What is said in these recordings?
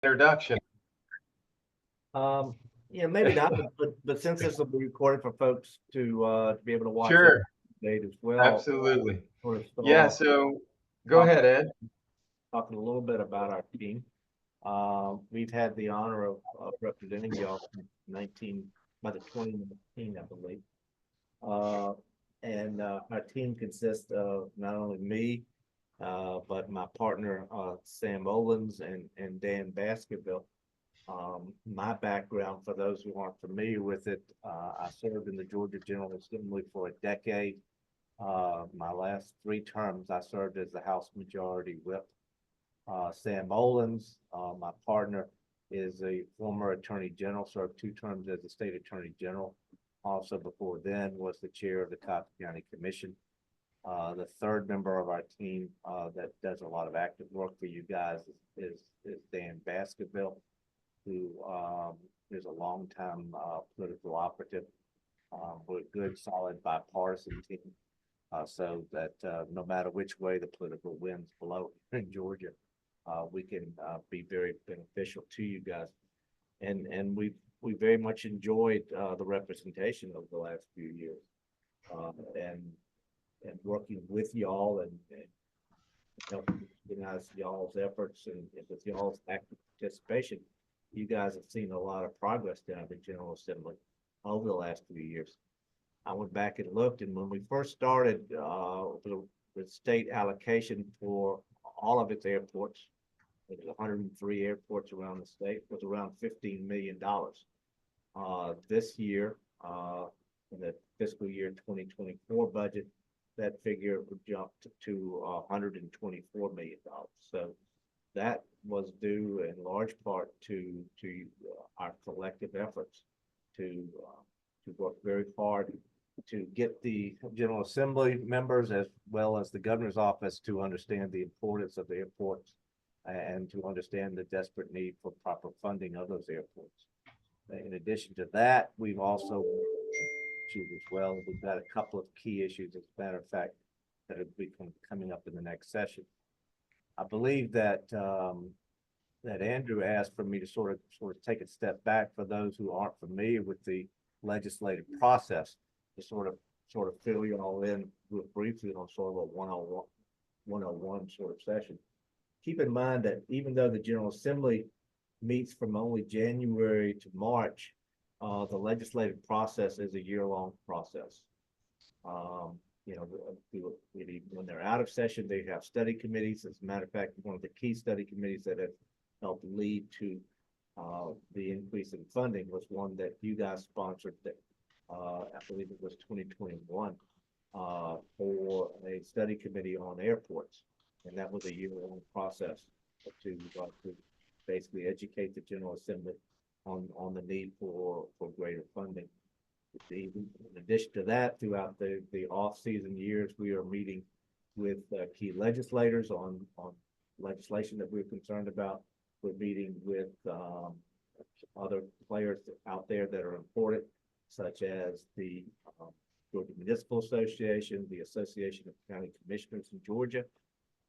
introduction. Um, maybe not, but since this will be recorded for folks to be able to watch later Sure, date as well, absolutely. sort of start Yeah, off so go talking ahead, Ed. talking a little bit about our team. We've had the honor of representing y'all since 19 by the 2019, I believe. Uh, and our team consists of not only me, but my partner Sam Owens and Dan Baskerville. My background, for those who aren't familiar with it, I served in the Georgia General Assembly for a decade. My last three terms, I served as the House Majority Whip. Sam Owens, my partner, is a former Attorney General, served two terms as the State Attorney General. Also, before then, was the chair of the Cobb County Commission. The third member of our team that does a lot of active work for you guys is Dan Baskerville, who is a longtime political operative. We're a good, solid bipartisan team, so that no matter which way the political winds blow in Georgia, we can be very beneficial to you guys. And we very much enjoyed the representation over the last few years, uh, and and working with y'all and helping organize y'all's efforts and with y'all's active participation. You guys have seen a lot of progress down at the General Assembly over the last few years. I went back and looked, and when we first started the state allocation for all of its airports, there's 103 airports around the state, was around $15 million. This year, in the fiscal year 2024 budget, that figure jumped to $124 million. So that was due in large part to our collective efforts to work very hard to get the General Assembly members as well as the governor's office to understand the importance of the airports and to understand the desperate need for proper funding of those airports. In addition to that, we've also issues as well. We've got a couple of key issues, as a matter of fact, that will be coming up in the next session. I believe that Andrew asked for me to sort of take a step back for those who aren't familiar with the legislative process to sort of fill you all in real briefly on sort of a 101 sort of session. Keep in mind that even though the General Assembly meets from only January to March, the legislative process is a year-long process. Um, when they're out of session, they have study committees. As a matter of fact, one of the key study committees that have helped lead to the increase in funding was one that you guys sponsored that I believe it was 2021 for a study committee on airports. And that was a year-long process to basically educate the General Assembly on the need for greater funding. In addition to that, throughout the off-season years, we are meeting with key legislators on legislation that we're concerned about. We're meeting with other players out there that are important, such as the Georgia Municipal Association, the Association of County Commissioners in Georgia,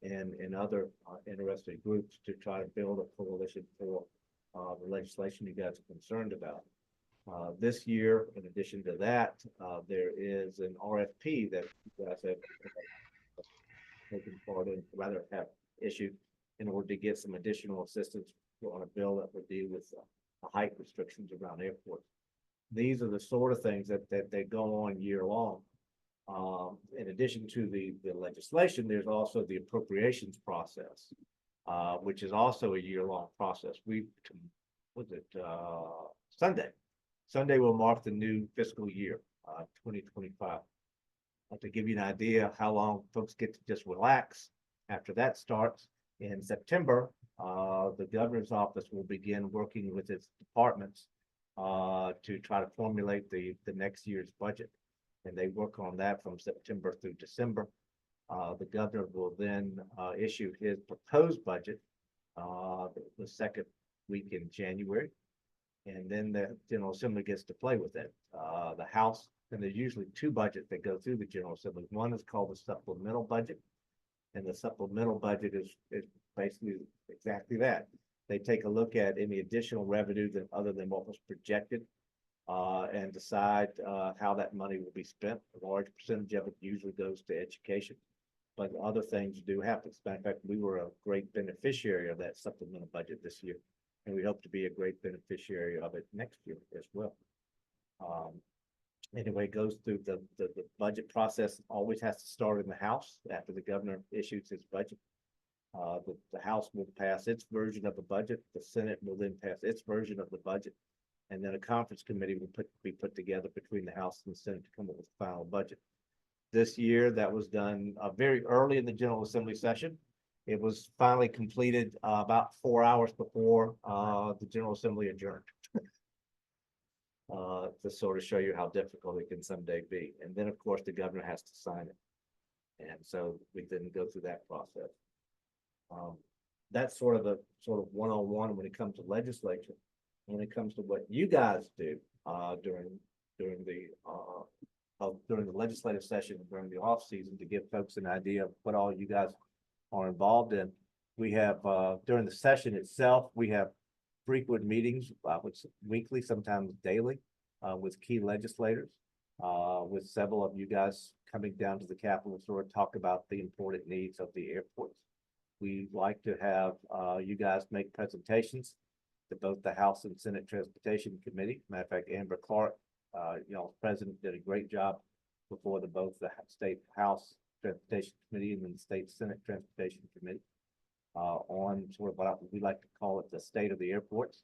and other interested groups to try to build a coalition for the legislation you guys are concerned about. This year, in addition to that, there is an RFP that you guys have taken part in, rather have issued in order to get some additional assistance on a bill that would deal with the height restrictions around airports. These are the sort of things that they go on year long. In addition to the legislation, there's also the appropriations process, which is also a year-long process. Was it Sunday? Sunday will mark the new fiscal year, 2025. To give you an idea how long folks get to just relax after that starts, in September, the governor's office will begin working with its departments to try to formulate the next year's budget. And they work on that from September through December. The governor will then issue his proposed budget the second week in January. And then the General Assembly gets to play with it. The House, and there's usually two budgets that go through the General Assembly. One is called the supplemental budget, and the supplemental budget is basically exactly that. They take a look at any additional revenue than other than what was projected, and decide how that money will be spent. A large percentage of it usually goes to education, but other things do happen. As a matter of fact, we were a great beneficiary of that supplemental budget this year, and we hope to be a great beneficiary of it next year as well. Anyway, it goes through the budget process, always has to start in the House after the governor issues his budget. The House will pass its version of the budget, the Senate will then pass its version of the budget, and then a conference committee will be put together between the House and the Senate to come up with the final budget. This year, that was done very early in the General Assembly session. It was finally completed about 4 hours before the General Assembly adjourned. To sort of show you how difficult it can someday be. And then, of course, the governor has to sign it. And so we didn't go through that process. That's sort of one-on-one when it comes to legislature. When it comes to what you guys do during the legislative session, during the off season, to give folks an idea of what all you guys are involved in. We have during the session itself, we have frequent meetings, which weekly, sometimes daily, with key legislators, with several of you guys coming down to the Capitol to sort of talk about the important needs of the airports. We like to have you guys make presentations to both the House and Senate Transportation Committee. Matter of fact, Amber Clark, president, did a great job before both the State House Transportation Committee and then the State Senate Transportation Committee on sort of what we like to call it the state of the airports.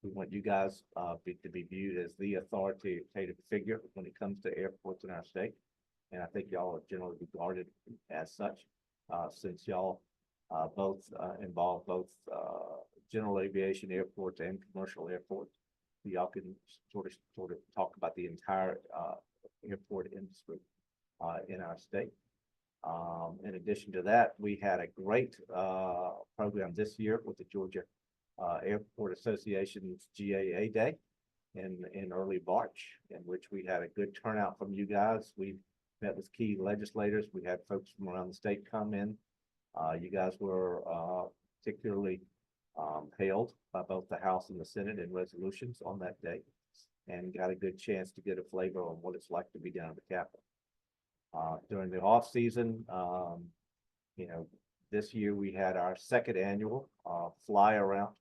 We want you guys to be viewed as the authoritative figure when it comes to airports in our state. And I think y'all are generally regarded as such, since y'all both involve both general aviation airports and commercial airports. Y'all can sort of talk about the entire airport industry in our state. In addition to that, we had a great program this year with the Georgia Airport Association's GAA Day in early March, in which we had a good turnout from you guys. We met with key legislators. We had folks from around the state come in. You guys were particularly hailed by both the House and the Senate in resolutions on that day, and got a good chance to get a flavor on what it's like to be down at the Capitol. During the off season, this year we had our second annual fly around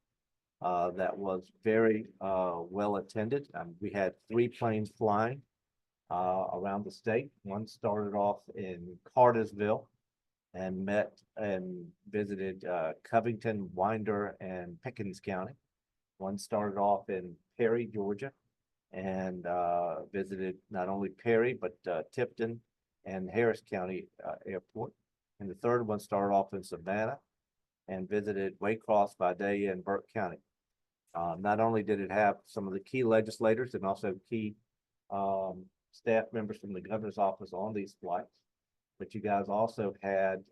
that was very well attended. We had 3 planes flying around the state. One started off in Cartersville and met and visited Covington, Winder, and Pickens County. One started off in Perry, Georgia, and visited not only Perry, but Tipton and Harris County Airport. And the third one started off in Savannah and visited Waycross, Vidalia, and Burke County. Not only did it have some of the key legislators and also key staff members from the governor's office on these flights, but you guys also had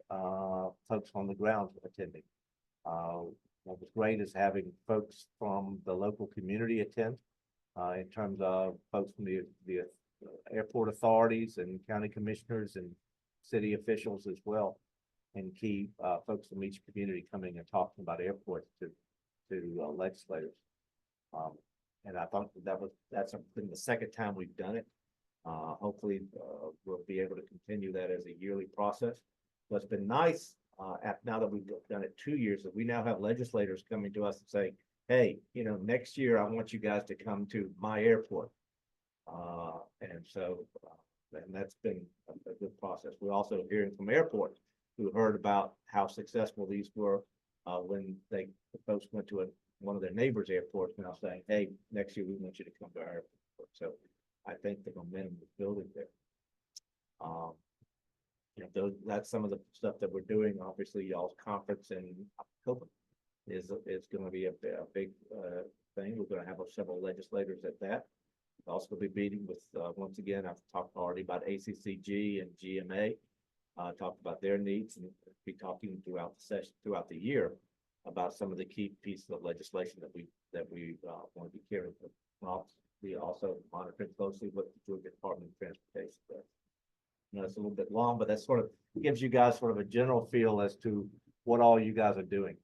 folks on the ground attending. What was great is having folks from the local community attend, in terms of folks from the airport authorities and county commissioners and city officials as well, and key folks from each community coming and talking about airports to legislators. And I thought that's been the second time we've done it. Hopefully we'll be able to continue that as a yearly process. What's been nice now that we've done it 2 years, that we now have legislators coming to us and saying, hey, next year I want you guys to come to my airport. And so, and that's been a good process. We're also hearing from airports who heard about how successful these were when the folks went to one of their neighbors' airports, now saying, hey, next year we want you to come to our airport. So I think the momentum is building there. That's some of the stuff that we're doing. Obviously, y'all's conference in October is going to be a big thing. We're going to have several legislators at that. We'll also be meeting with, once again, I've talked already about ACCG and GMA, talked about their needs, and be talking throughout the session, throughout the year, about some of the key pieces of legislation that we want to be carrying. We also monitor closely what the Georgia Department of Transportation does. It's a little bit long, but that sort of gives you guys sort of a general feel as to what all you guys are doing.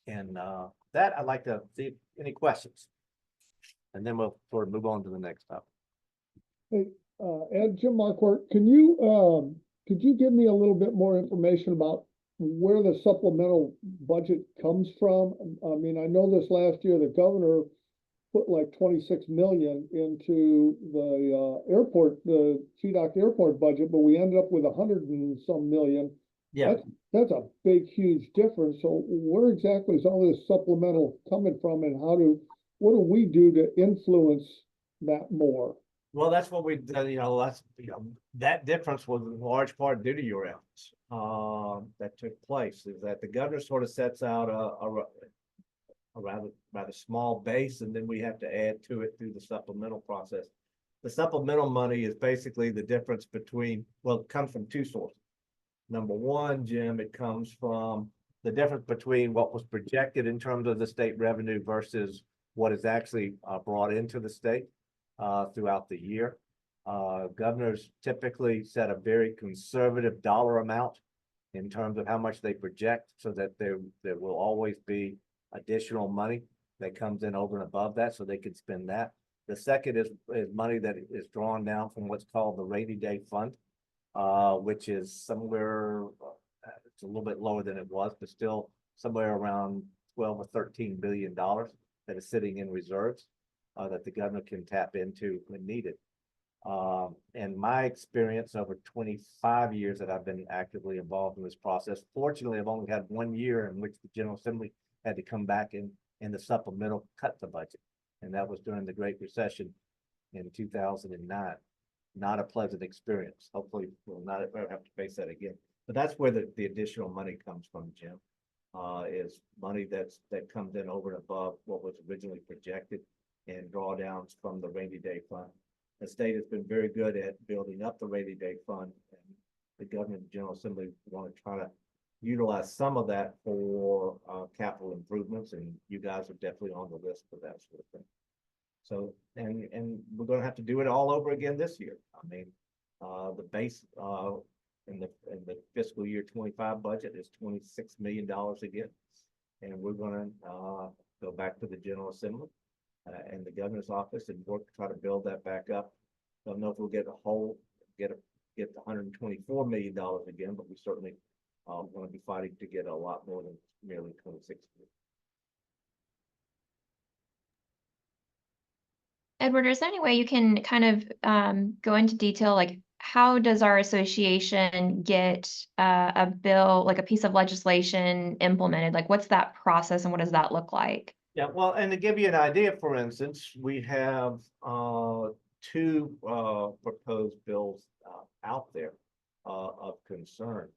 And that I'd like to see any questions. And then we'll sort of move on to the next topic. Hey, Ed, Jim Marquardt, could you give me a little bit more information about where the supplemental budget comes from? I mean, I know this last year, the governor put like 26 million into the airport, the CDOC airport budget, but we ended up with 100 and some million. Yeah. That's a big, huge difference. So where exactly is all this supplemental coming from, and what do we do to influence that more? Well, that's what we did, that difference was in large part due to your efforts. That took place is that the governor sort of sets out a rather small base, and then we have to add to it through the supplemental process. The supplemental money is basically the difference between, well, it comes from two sources. Number one, Jim, it comes from the difference between what was projected in terms of the state revenue versus what is actually brought into the state throughout the year. Governors typically set a very conservative dollar amount in terms of how much they project, so that there will always be additional money that comes in over and above that, so they can spend that. The second is money that is drawn down from what's called the rainy day fund, which is somewhere, it's a little bit lower than it was, but still somewhere around 12 or 13 billion dollars that is sitting in reserves that the governor can tap into when needed. And my experience over 25 years that I've been actively involved in this process, fortunately, I've only had 1 year in which the General Assembly had to come back in the supplemental cut the budget. And that was during the Great Recession in 2009. Not a pleasant experience. Hopefully we'll not ever have to face that again. But that's where the additional money comes from, Jim. Is money that comes in over and above what was originally projected, and drawdowns from the rainy day fund. The state has been very good at building up the rainy day fund, and the governor and General Assembly want to try to utilize some of that for capital improvements, and you guys are definitely on the list for that sort of thing. So, and we're going to have to do it all over again this year. I mean, the base in the fiscal year 25 budget is $26 million again, and we're going to go back to the General Assembly and the governor's office and work to try to build that back up. Don't know if we'll get the $124 million again, but we certainly going to be fighting to get a lot more than merely 26 million. Edward, is there any way you can kind of go into detail, like how does our association get a bill, like a piece of legislation implemented? Like what's that process and what does that look like? Yeah, well, and to give you an idea, for instance, we have two proposed bills out there of concern.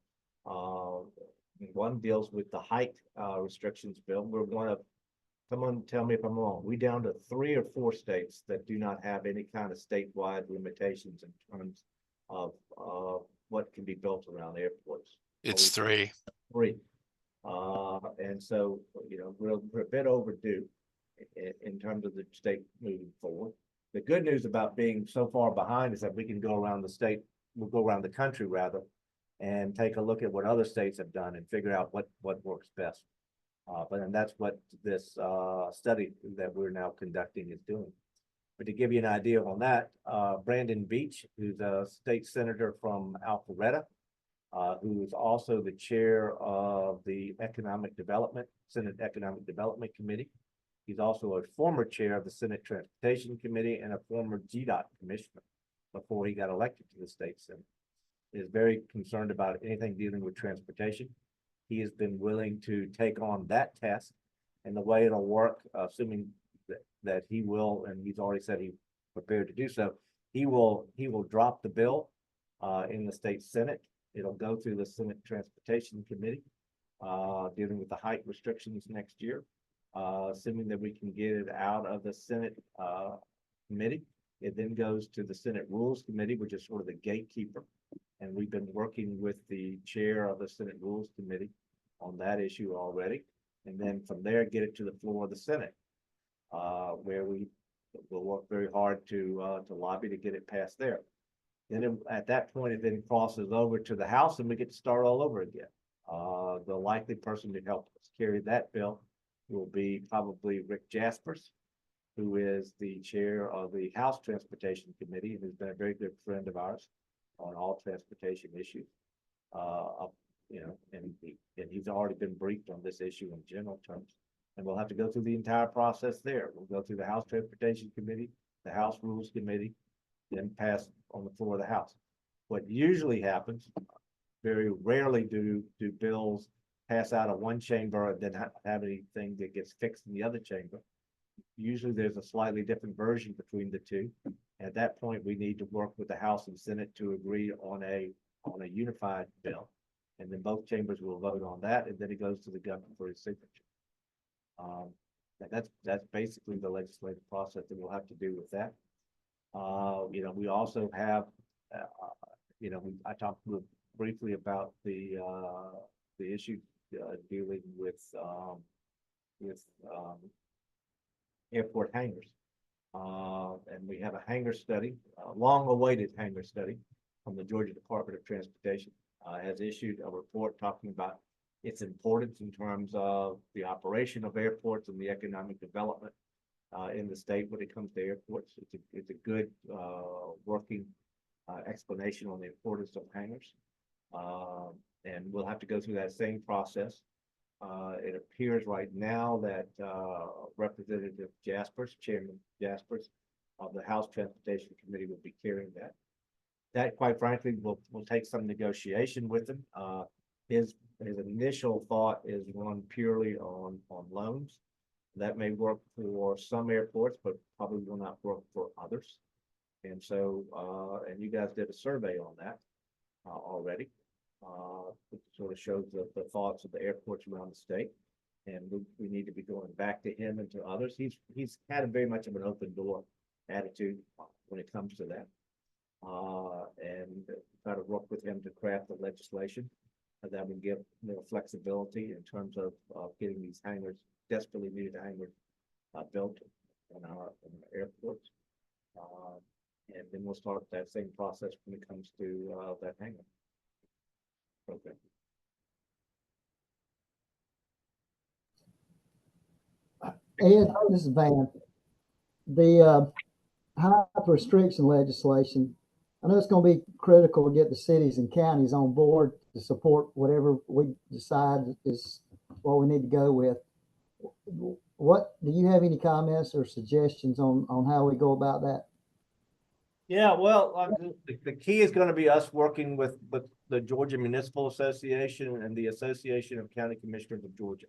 One deals with the height restrictions bill. We're one of, someone tell me if I'm wrong, we down to 3 or 4 states that do not have any kind of statewide limitations in terms of what can be built around airports. It's 3. 3. And so, we're a bit overdue in terms of the state moving forward. The good news about being so far behind is that we can go around the state, we'll go around the country rather, and take a look at what other states have done and figure out what works best. But then that's what this study that we're now conducting is doing. But to give you an idea on that, Brandon Beach, who's a state senator from Alpharetta, who is also the chair of the Senate Economic Development Committee. He's also a former chair of the Senate Transportation Committee and a former GDOT commissioner before he got elected to the state Senate. Is very concerned about anything dealing with transportation. He has been willing to take on that task, and the way it'll work, assuming that he will, and he's already said he's prepared to do so, he will drop the bill in the state Senate. It'll go through the Senate Transportation Committee dealing with the height restrictions next year. Assuming that we can get it out of the Senate committee, it then goes to the Senate Rules Committee, which is sort of the gatekeeper. And we've been working with the chair of the Senate Rules Committee on that issue already. And then from there, get it to the floor of the Senate, where we will work very hard to lobby to get it passed there. Then at that point, it then crosses over to the House and we get to start all over again. The likely person to help us carry that bill will be probably Rick Jaspers, who is the chair of the House Transportation Committee and has been a very good friend of ours on all transportation issues. And he's already been briefed on this issue in general terms. And we'll have to go through the entire process there. We'll go through the House Transportation Committee, the House Rules Committee, then pass on the floor of the House. What usually happens, very rarely do bills pass out of one chamber and then have anything that gets fixed in the other chamber. Usually there's a slightly different version between the two. At that point, we need to work with the House and Senate to agree on a unified bill. And then both chambers will vote on that, and then it goes to the governor for his signature. That's basically the legislative process that we'll have to do with that. We also have, I talked briefly about the issue dealing with airport hangars. And we have a hangar study, a long-awaited hangar study from the Georgia Department of Transportation, has issued a report talking about its importance in terms of the operation of airports and the economic development in the state when it comes to airports. It's a good working explanation on the importance of hangars. And we'll have to go through that same process. It appears right now that Representative Jaspers, Chairman Jaspers of the House Transportation Committee, will be carrying that. That, quite frankly, will take some negotiation with him. His initial thought is one purely on loans. That may work for some airports, but probably will not work for others. And so, and you guys did a survey on that already. It sort of shows the thoughts of the airports around the state, and we need to be going back to him and to others. He's had a very much of an open door attitude when it comes to that, and try to work with him to craft the legislation that would give more flexibility in terms of getting these hangars, desperately needed hangars, built in our airports. And then we'll start that same process when it comes to that hangar. Okay. Ed, this is Van. The height restriction legislation, I know it's going to be critical to get the cities and counties on board to support whatever we decide is what we need to go with. What do you have any comments or suggestions on how we go about that? Yeah, well, the key is going to be us working with the Georgia Municipal Association and the Association of County Commissioners of Georgia,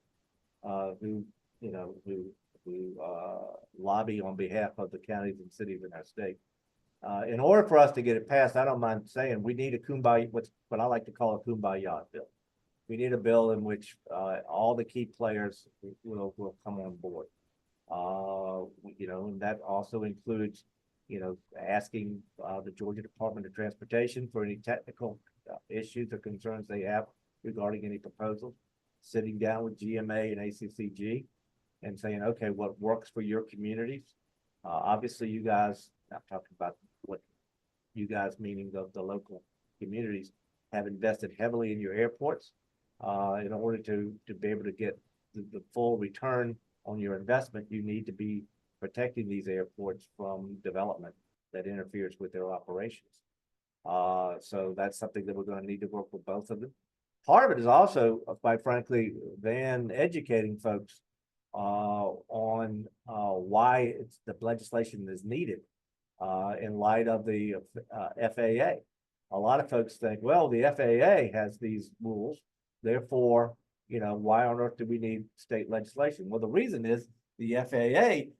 who lobby on behalf of the counties and cities in our state. In order for us to get it passed, I don't mind saying we need a kumbaya, what I like to call a kumbaya bill. We need a bill in which all the key players will come on board. And that also includes, asking the Georgia Department of Transportation for any technical issues or concerns they have regarding any proposals, sitting down with GMA and ACCG and saying, okay, what works for your communities? Obviously, you guys, I'm talking about what you guys, meaning the local communities, have invested heavily in your airports. In order to be able to get the full return on your investment, you need to be protecting these airports from development that interferes with their operations. So that's something that we're going to need to work with both of them. Part of it is also, quite frankly, Van educating folks on why the legislation is needed in light of the FAA. A lot of folks think, well, the FAA has these rules, therefore, why on earth do we need state legislation? Well, the reason is the FAA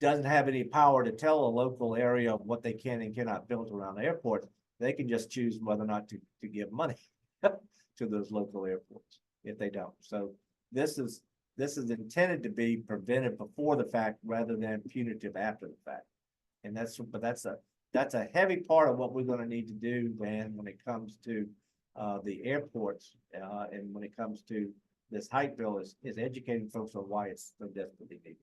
doesn't have any power to tell a local area what they can and cannot build around airports. They can just choose whether or not to give money to those local airports if they don't. So this is intended to be prevented before the fact rather than punitive after the fact. And that's a heavy part of what we're going to need to do, Van, when it comes to the airports and when it comes to this height bill is educating folks on why it's so desperately needed.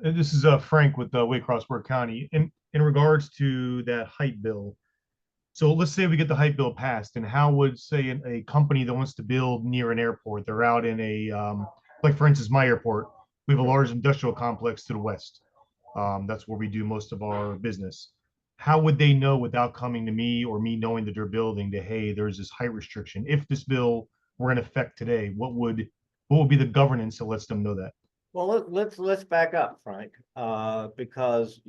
This is Frank with Waycross Burke County. In regards to that height bill, So let's say we get the hype bill passed, and how would, say, a company that wants to build near an airport, they're out in a, like for instance, my airport, we have a large industrial complex to the west. That's where we do most of our business. How would they know without coming to me or me knowing that they're building that, hey, there's this height restriction? If this bill were in effect today, what would be the governance that lets them know that? Well, let's back up, Frank, because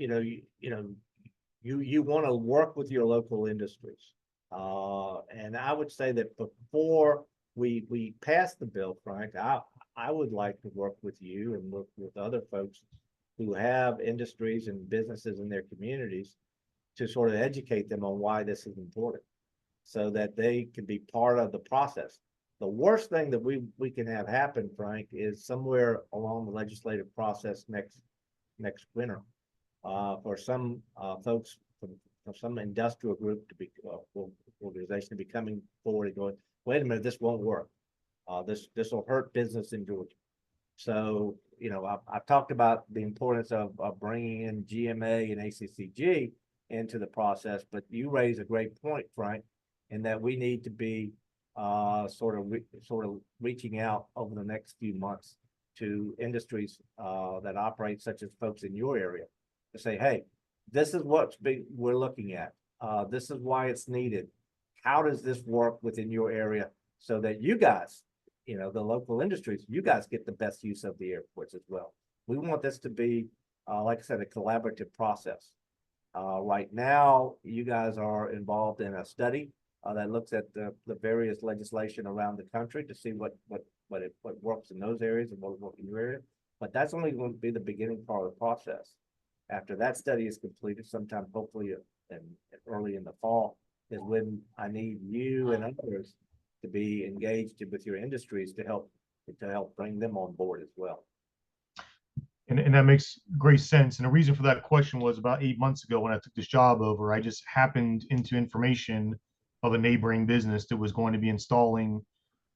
you want to work with your local industries. And I would say that before we pass the bill, Frank, I would like to work with you and work with other folks who have industries and businesses in their communities to sort of educate them on why this is important so that they can be part of the process. The worst thing that we can have happen, Frank, is somewhere along the legislative process next winter, for some folks from some industrial group to be organization to be coming forward and going, wait a minute, this won't work. This will hurt business in Georgia. So I've talked about the importance of bringing in GMA and ACCG into the process, but you raise a great point, Frank, in that we need to be sort of reaching out over the next few months to industries that operate, such as folks in your area, to say, hey, this is what we're looking at. This is why it's needed. How does this work within your area so that you guys, the local industries, you guys get the best use of the airports as well. We want this to be, like I said, a collaborative process. Right now, you guys are involved in a study that looks at the various legislation around the country to see what works in those areas and what will work in your area. But that's only going to be the beginning part of the process. After that study is completed, sometime hopefully early in the fall, is when I need you and others to be engaged with your industries to help bring them on board as well. And that makes great sense. And the reason for that question was about 8 months ago when I took this job over, I just happened into information of a neighboring business that was going to be installing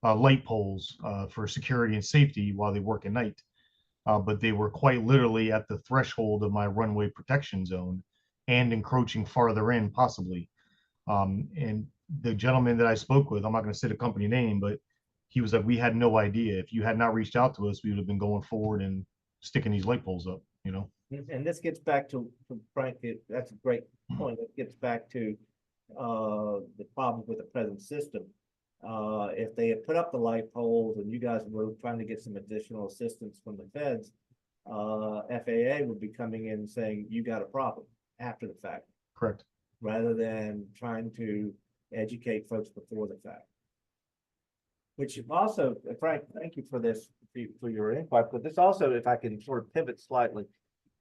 light poles for security and safety while they work at night. But they were quite literally at the threshold of my runway protection zone and encroaching farther in possibly. And the gentleman that I spoke with, I'm not going to say the company name, but he was like, we had no idea. If you had not reached out to us, we would have been going forward and sticking these light poles up, And this gets back to Frank, that's a great point. It gets back to the problem with the present system. If they had put up the light poles and you guys were trying to get some additional assistance from the feds, FAA would be coming in and saying, you got a problem after the fact. Correct. Rather than trying to educate folks before the fact. Which also, Frank, thank you for this, for your input, but this also, if I can sort of pivot slightly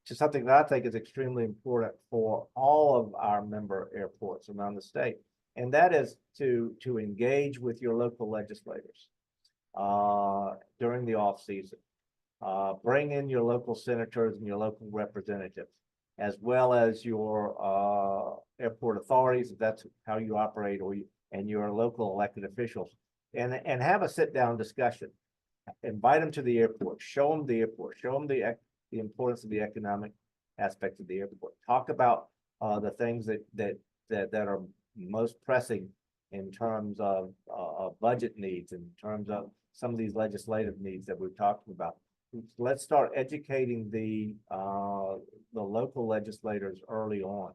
to something that I think is extremely important for all of our member airports around the state, and that is to engage with your local legislators during the off season. Bring in your local senators and your local representatives, as well as your airport authorities, if that's how you operate, and your local elected officials, and have a sit-down discussion. Invite them to the airport, show them the airport, show them the importance of the economic aspects of the airport. Talk about the things that are most pressing in terms of budget needs, in terms of some of these legislative needs that we're talking about. Let's start educating the local legislators early on.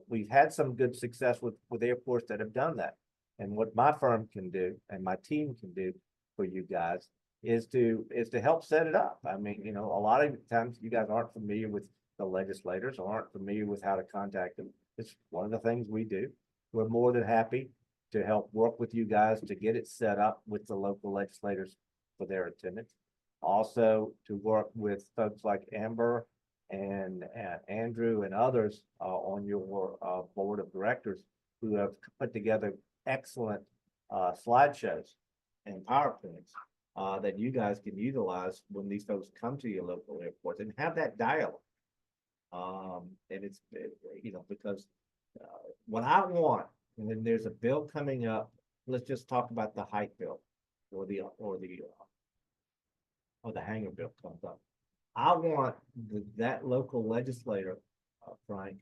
We've had some good success with airports that have done that. And what my firm can do and my team can do for you guys is to help set it up. I mean, a lot of times you guys aren't familiar with the legislators or aren't familiar with how to contact them. It's one of the things we do. We're more than happy to help work with you guys to get it set up with the local legislators for their attendance. Also to work with folks like Amber and Andrew and others on your board of directors who have put together excellent slideshows and PowerPoints that you guys can utilize when these folks come to your local airports and have that dialogue. And it's, because what I want, and then there's a bill coming up, let's just talk about the height bill or the hangar bill comes up. I want that local legislator, Frank,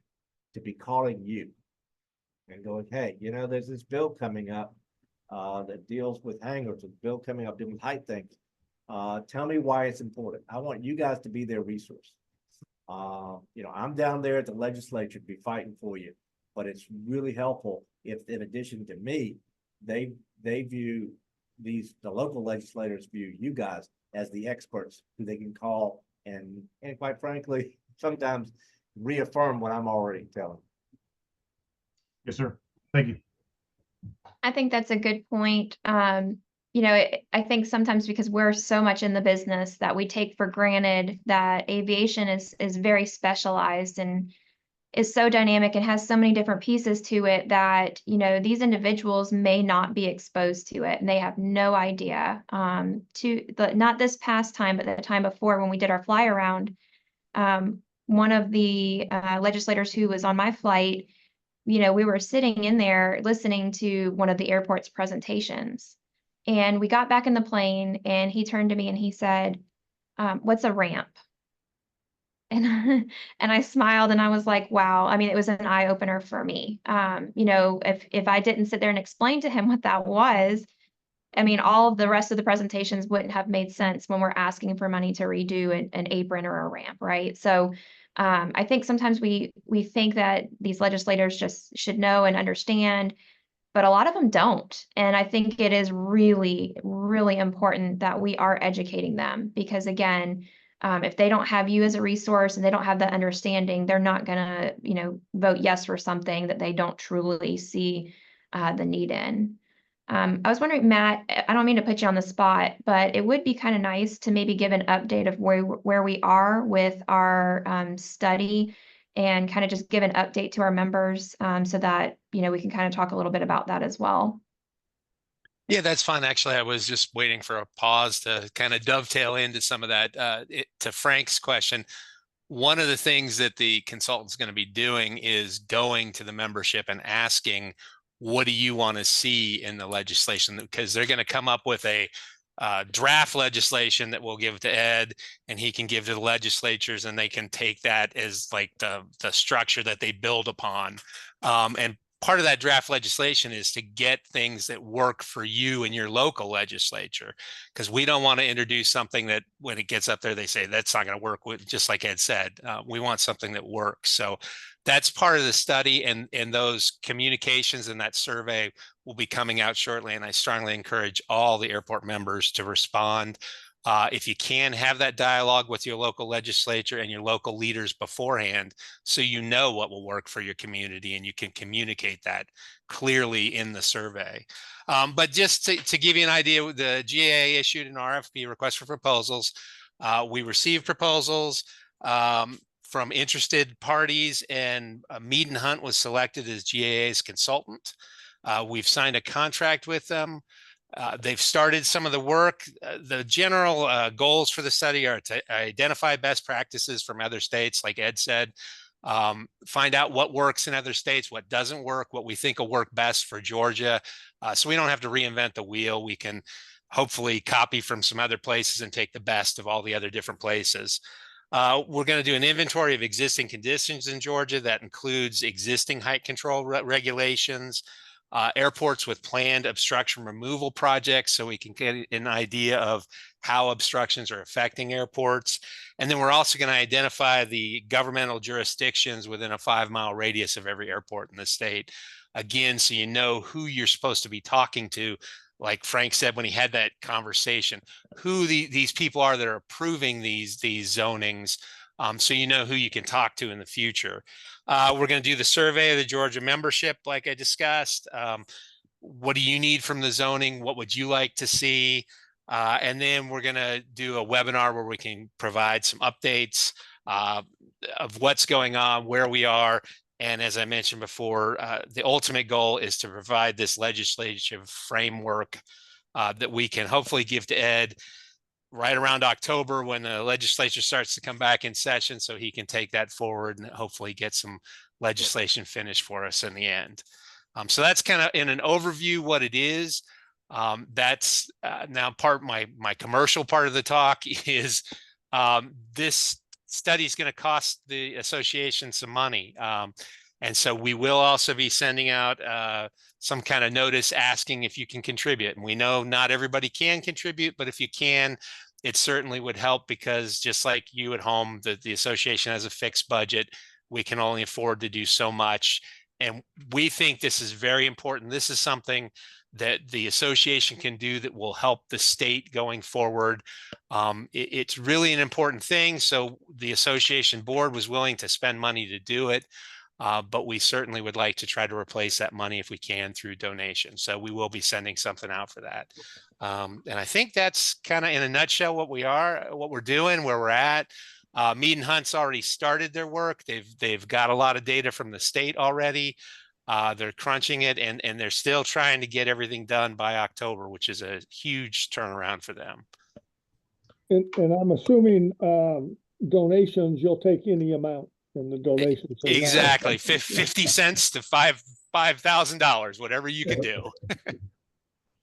to be calling you and going, hey, you know, there's this bill coming up that deals with hangars, a bill coming up dealing with height things. Tell me why it's important. I want you guys to be their resource. You know, I'm down there at the legislature to be fighting for you, but it's really helpful if, in addition to me, they view the local legislators view you guys as the experts who they can call and quite frankly, sometimes reaffirm what I'm already telling. Yes, sir. Thank you. I think that's a good point. You know, I think sometimes because we're so much in the business that we take for granted that aviation is very specialized and is so dynamic and has so many different pieces to it that, you know, these individuals may not be exposed to it and they have no idea. Not this past time, but the time before when we did our fly around, one of the legislators who was on my flight, you know, we were sitting in there listening to one of the airport's presentations. And we got back in the plane and he turned to me and he said, what's a ramp? And and I smiled and I was like, wow. I mean, it was an eye opener for me. You know, if I didn't sit there and explain to him what that was, I mean, all of the rest of the presentations wouldn't have made sense when we're asking for money to redo an apron or a ramp, right? So I think sometimes we think that these legislators just should know and understand, but a lot of them don't. And I think it is really, really important that we are educating them because again, if they don't have you as a resource and they don't have that understanding, they're not gonna, you know, vote yes for something that they don't truly see the need in. I was wondering, Matt, I don't mean to put you on the spot, but it would be kind of nice to maybe give an update of where we are with our study and kind of just give an update to our members so that, you know, we can kind of talk a little bit about that as well. Yeah, that's fine. Actually, I was just waiting for a pause to kind of dovetail into some of that. To Frank's question, one of the things that the consultant's going to be doing is going to the membership and asking, what do you want to see in the legislation? Because they're going to come up with a draft legislation that we'll give to Ed and he can give to the legislatures and they can take that as like the structure that they build upon. And part of that draft legislation is to get things that work for you and your local legislature, because we don't want to introduce something that when it gets up there, they say that's not going to work with, just like Ed said, we want something that works. So that's part of the study and those communications and that survey will be coming out shortly. And I strongly encourage all the airport members to respond. If you can have that dialogue with your local legislature and your local leaders beforehand, so you know what will work for your community and you can communicate that clearly in the survey. But just to give you an idea, the GAA issued an RFP, request for proposals. We received proposals from interested parties and Mead and Hunt was selected as GAA's consultant. We've signed a contract with them. They've started some of the work. The general goals for the study are to identify best practices from other states, like Ed said, find out what works in other states, what doesn't work, what we think will work best for Georgia. So we don't have to reinvent the wheel. We can hopefully copy from some other places and take the best of all the other different places. We're going to do an inventory of existing conditions in Georgia that includes existing height control regulations, airports with planned obstruction removal projects so we can get an idea of how obstructions are affecting airports. And then we're also going to identify the governmental jurisdictions within a 5-mile radius of every airport in the state. Again, so you know who you're supposed to be talking to. Like Frank said when he had that conversation, who these people are that are approving these zonings, so you know who you can talk to in the future. We're going to do the survey of the Georgia membership, like I discussed. What do you need from the zoning? What would you like to see? And then we're going to do a webinar where we can provide some updates of what's going on, where we are. And as I mentioned before, the ultimate goal is to provide this legislative framework that we can hopefully give to Ed right around October when the legislature starts to come back in session so he can take that forward and hopefully get some legislation finished for us in the end. So that's kind of in an overview what it is. That's now my commercial part of the talk is this study is going to cost the association some money. And so we will also be sending out some kind of notice asking if you can contribute. And we know not everybody can contribute, but if you can, it certainly would help, because just like you at home, the association has a fixed budget. We can only afford to do so much. And we think this is very important. This is something that the association can do that will help the state going forward. It's really an important thing. So the association board was willing to spend money to do it. But we certainly would like to try to replace that money if we can through donation. So we will be sending something out for that. And I think that's kind of in a nutshell what we're doing, where we're at. Mead and Hunt's already started their work. They've got a lot of data from the state already. They're crunching it, and they're still trying to get everything done by October, which is a huge turnaround for them. And I'm assuming, donations, you'll take any amount in the donations. Exactly. 50 cents to $5,000, whatever you can do.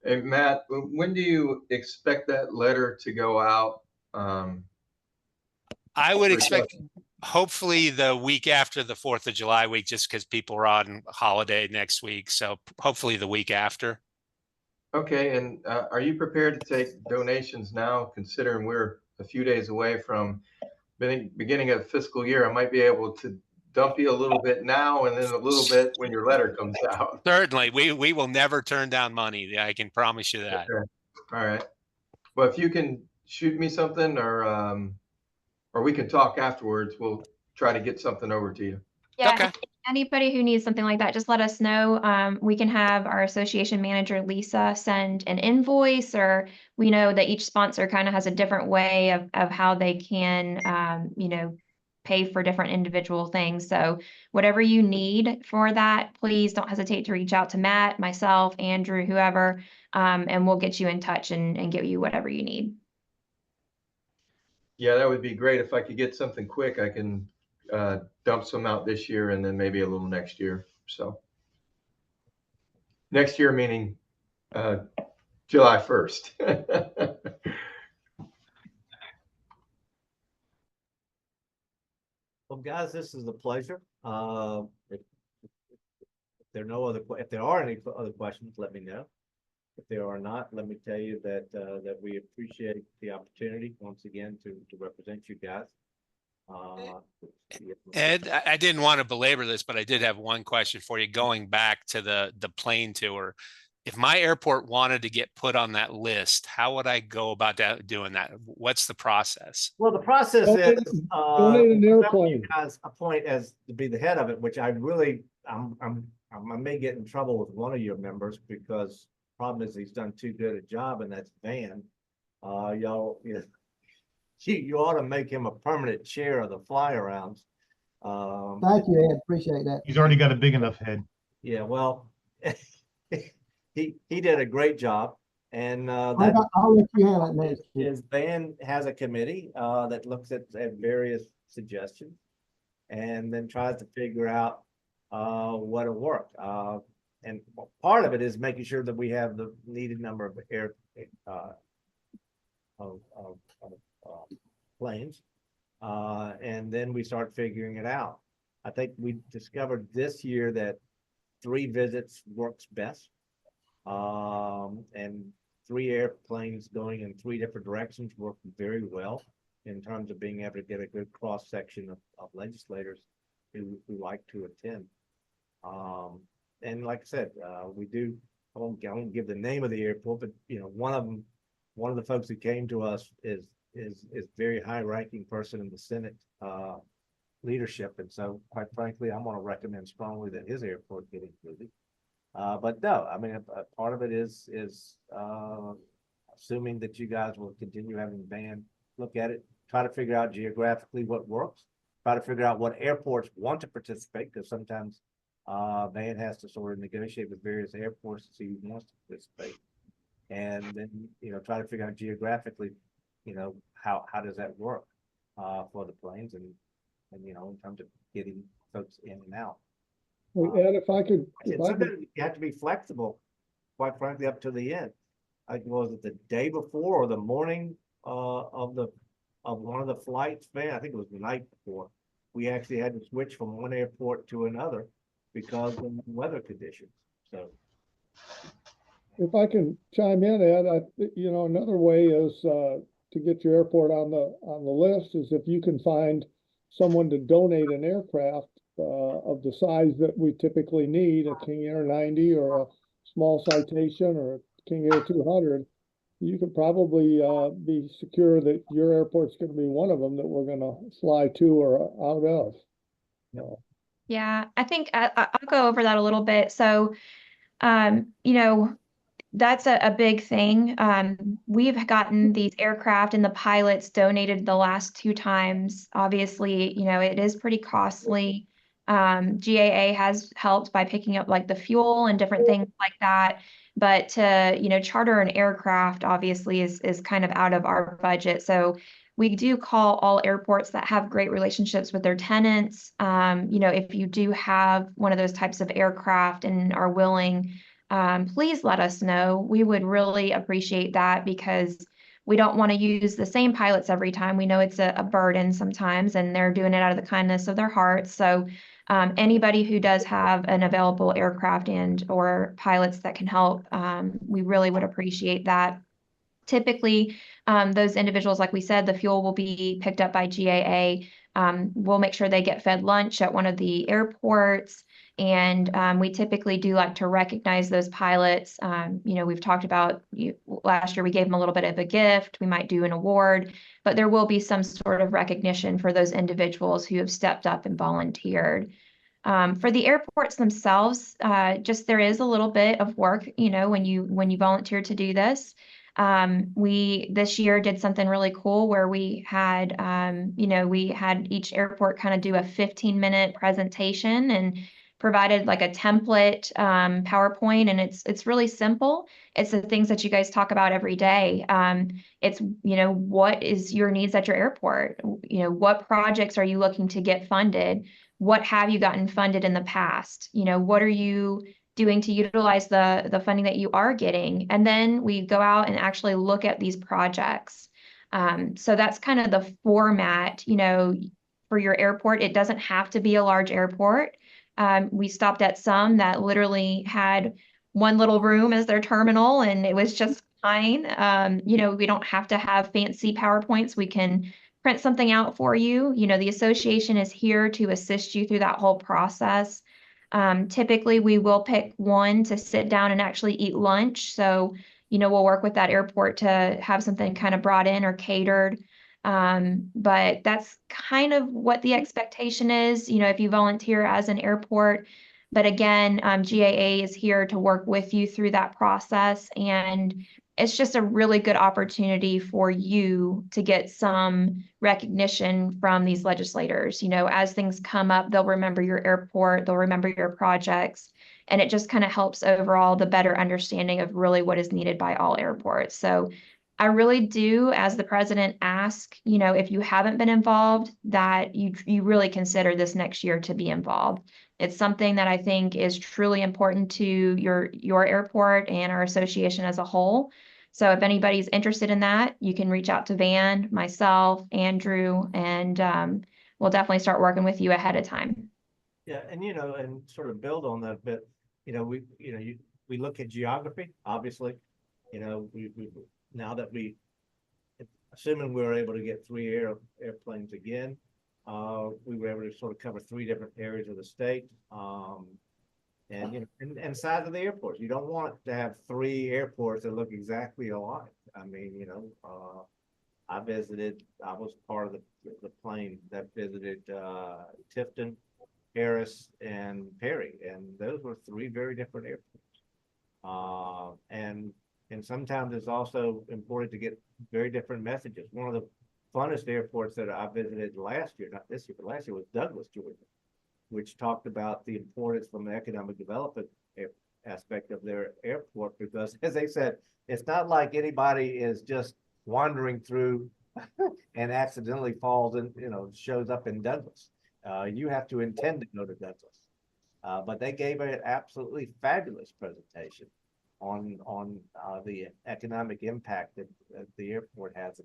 Hey, Matt, when do you expect that letter to go out? I would expect hopefully the week after the 4th of July week, just because people are on holiday next week. So hopefully the week after. Okay. And are you prepared to take donations now, considering we're a few days away from beginning of fiscal year? I might be able to dump you a little bit now and then a little bit when your letter comes out. Certainly. We will never turn down money. I can promise you that. Okay. All right. Well, if you can shoot me something, or we can talk afterwards, we'll try to get something over to you. Yeah, Okay. anybody who needs something like that, just let us know. We can have our association manager, Lisa, send an invoice, or we know that each sponsor kind of has a different way of how they can, pay for different individual things. So whatever you need for that, please don't hesitate to reach out to Matt, myself, Andrew, whoever, and we'll get you in touch and get you whatever you need. Yeah, that would be great. If I could get something quick, I can dump some out this year and then maybe a little next year. So next year, meaning July 1st. Well, guys, this is a pleasure. If there are any other questions, let me know. If there are not, let me tell you that we appreciate the opportunity once again to represent you guys. Ed, I didn't want to belabor this, but I did have one question for you. Going back to the plane tour, if my airport wanted to get put on that list, how would I go about doing that? What's the process? Well, the process Donate- is donate an airplane. you guys appoint as to be the head of it, which I may get in trouble with one of your members, because problem is he's done too good a job, and that's Van. Y'all, you ought to make him a permanent chair of the fly-arounds. Thank you, Ed. Appreciate that. He's already got a big enough head. Yeah, well, he did a great job, and I'll let you handle it next year. his band has a committee that looks at various suggestions, and then tries to figure out what'll work. And part of it is making sure that we have the needed number of planes, and then we start figuring it out. I think we discovered this year that 3 visits works best, and 3 airplanes going in 3 different directions work very well in terms of being able to get a good cross section of legislators who like to attend. And like I said, we do. I won't give the name of the airport, but one of the folks who came to us is very high-ranking person in the Senate leadership, and so quite frankly, I'm going to recommend strongly that his airport get included. But no, I mean, part of it is assuming that you guys will continue having band look at it, try to figure out geographically what works, try to figure out what airports want to participate, because sometimes band has to sort of negotiate with various airports to see who wants to participate, and then try to figure out geographically, how does that work for the planes, and in terms of getting folks in and out. Ed, if I could, Sometimes you have to be flexible, quite frankly, up to the end. Was it the day before or the morning of one of the flights? Man, I think it was the night before. We actually had to switch from one airport to another because of weather conditions. So, If I can chime in, Ed, another way is, to get your airport on the list is if you can find someone to donate an aircraft, of the size that we typically need, a King Air 90 or a small Citation or a King Air 200, you could probably, be secure that your airport's gonna be one of them that we're gonna fly to or out of. Yeah, I think I'll go over that a little bit. So, you know, that's a big thing. We've gotten these aircraft and the pilots donated the last 2 times. Obviously, it is pretty costly. GAA has helped by picking up like the fuel and different things like that. But to, charter an aircraft obviously is kind of out of our budget. So we do call all airports that have great relationships with their tenants. If you do have one of those types of aircraft and are willing, please let us know. We would really appreciate that because we don't want to use the same pilots every time. We know it's a burden sometimes, and they're doing it out of the kindness of their hearts. So anybody who does have an available aircraft and or pilots that can help, we really would appreciate that. Typically, those individuals, like we said, the fuel will be picked up by GAA. We'll make sure they get fed lunch at one of the airports. And we typically do like to recognize those pilots. We've talked about last year, we gave them a little bit of a gift. We might do an award, but there will be some sort of recognition for those individuals who have stepped up and volunteered. For the airports themselves, just there is a little bit of work, when you volunteer to do this. We this year did something really cool where we had each airport kind of do a 15-minute presentation and provided like a template PowerPoint, and it's really simple. It's the things that you guys talk about every day. It's what is your needs at your airport? What projects are you looking to get funded? What have you gotten funded in the past? What are you doing to utilize the funding that you are getting? And then we go out and actually look at these projects. So that's kind of the format, for your airport. It doesn't have to be a large airport. We stopped at some that literally had one little room as their terminal, and it was just fine. We don't have to have fancy PowerPoints. We can print something out for you. The association is here to assist you through that whole process. Typically, we will pick one to sit down and actually eat lunch. So, we'll work with that airport to have something kind of brought in or catered. But that's kind of what the expectation is, if you volunteer as an airport. But again, GAA is here to work with you through that process. And it's just a really good opportunity for you to get some recognition from these legislators. As things come up, they'll remember your airport, they'll remember your projects, and it just kind of helps overall the better understanding of really what is needed by all airports. So I really do, as the president, ask, if you haven't been involved, that you really consider this next year to be involved. It's something that I think is truly important to your airport and our association as a whole. So if anybody's interested in that, you can reach out to Van, myself, Andrew, and we'll definitely start working with you ahead of time. yeah, and and sort of build on that a bit. We look at geography, obviously. We now that assuming we were able to get 3 airplanes again, we were able to sort of cover 3 different areas of the state. And size of the airports. You don't want to have 3 airports that look exactly alike. I mean, I was part of the plane that visited Tifton, Harris, and Perry, and those were 3 very different airports. And sometimes it's also important to get very different messages. One of the funnest airports that I visited last year, not this year, but last year, was Douglas, Georgia, which talked about the importance from the economic development aspect of their airport, because as they said, it's not like anybody is just wandering through and accidentally falls and, shows up in Douglas. You have to intend to go to Douglas. But they gave an absolutely fabulous presentation on the economic impact that the airport has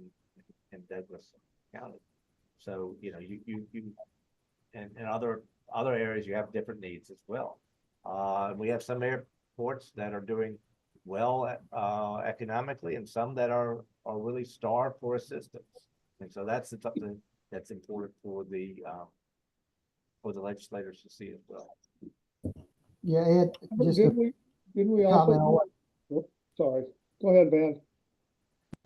in Douglas County. So, you in other areas, you have different needs as well. We have some airports that are doing well economically, and some that are really starved for assistance. And so that's something that's important for the legislators to see as well. Yeah, Ed, just to Didn't we comment on also, what, oh, sorry, go ahead, Van.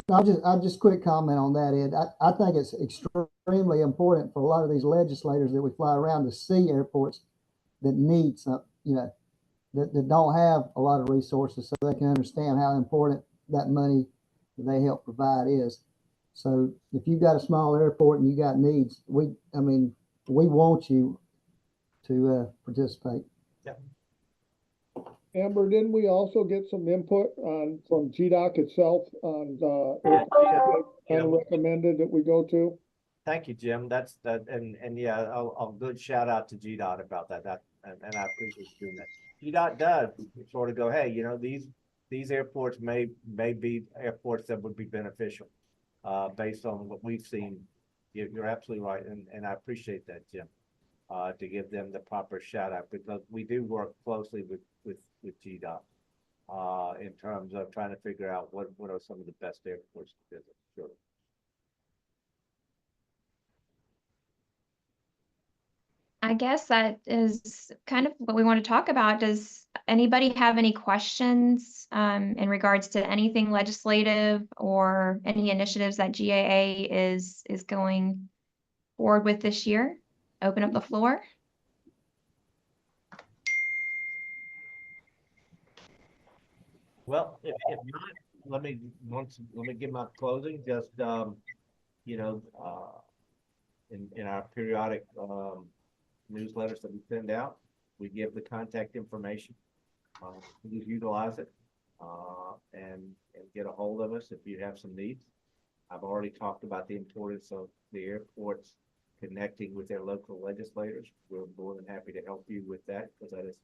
I'll just quick comment on that, Ed. I think it's extremely important for a lot of these legislators that we fly around to see airports that need some, you know, that don't have a lot of resources, so they can understand how important that money that they help provide is. So if you've got a small airport and you got needs, we want you to participate. Amber, didn't we also get some input from GDOC itself on airports kind of recommended that we go to? Thank you, Jim. That's and yeah, I'll good shout out to GDOT about that. And I appreciate you doing that. GDOT does sort of go, hey, you know, these airports may be airports that would be beneficial, based on what we've seen. You're absolutely right, and I appreciate that, Jim. To give them the proper shout out, because we do work closely with GDOT in terms of trying to figure out what are some of the best airports to visit. Sure. I guess that is kind of what we want to talk about. Does anybody have any questions in regards to anything legislative or any initiatives that GAA is going forward with this year? Open up the floor. Well, if not, let me give my closing. Just you know, in our periodic newsletters that we send out, we give the contact information. Please utilize it and get a hold of us if you have some needs. I've already talked about the importance of the airports connecting with their local legislators. We're more than happy to help you with that, because that is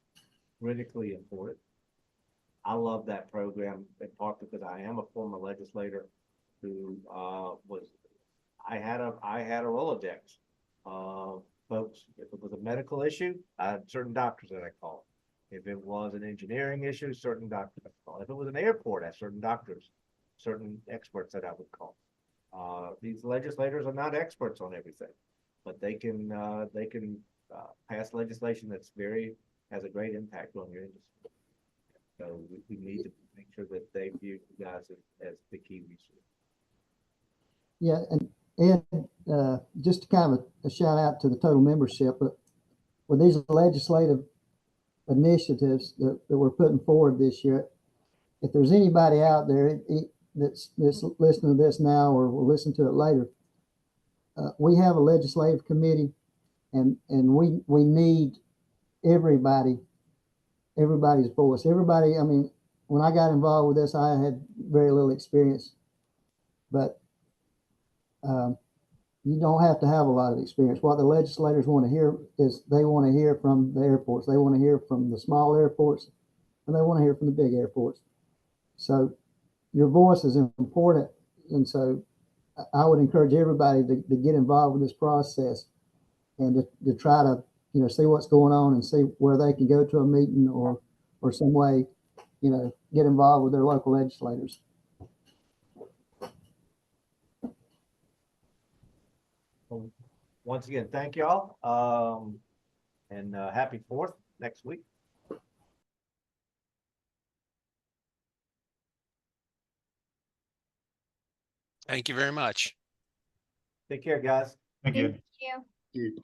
critically important. I love that program in part because I am a former legislator who I had a Rolodex. Folks, if it was a medical issue, I had certain doctors that I called. If it was an engineering issue, certain doctors I called. If it was an airport, I had certain doctors, certain experts that I would call. These legislators are not experts on everything, but they can pass legislation that's has a great impact on your industry. So we need to make sure that they view you guys as the key resource. Yeah, and just kind of a shout out to the total membership, but with these legislative initiatives that we're putting forward this year, if there's anybody out there that's listening to this now or will listen to it later, we have a legislative committee, and we need everybody's voice. Everybody, I mean, when I got involved with this, I had very little experience, but you don't have to have a lot of experience. What the legislators want to hear is they want to hear from the airports. They want to hear from the small airports, and they want to hear from the big airports. So your voice is important. And so I would encourage everybody to get involved with this process and to try to, you know, see what's going on and see where they can go to a meeting or some way, you know, get involved with their local legislators. Well, once again, thank y'all. And happy 4th next week. Thank you very much. Take care, guys. Thank you. Thank you.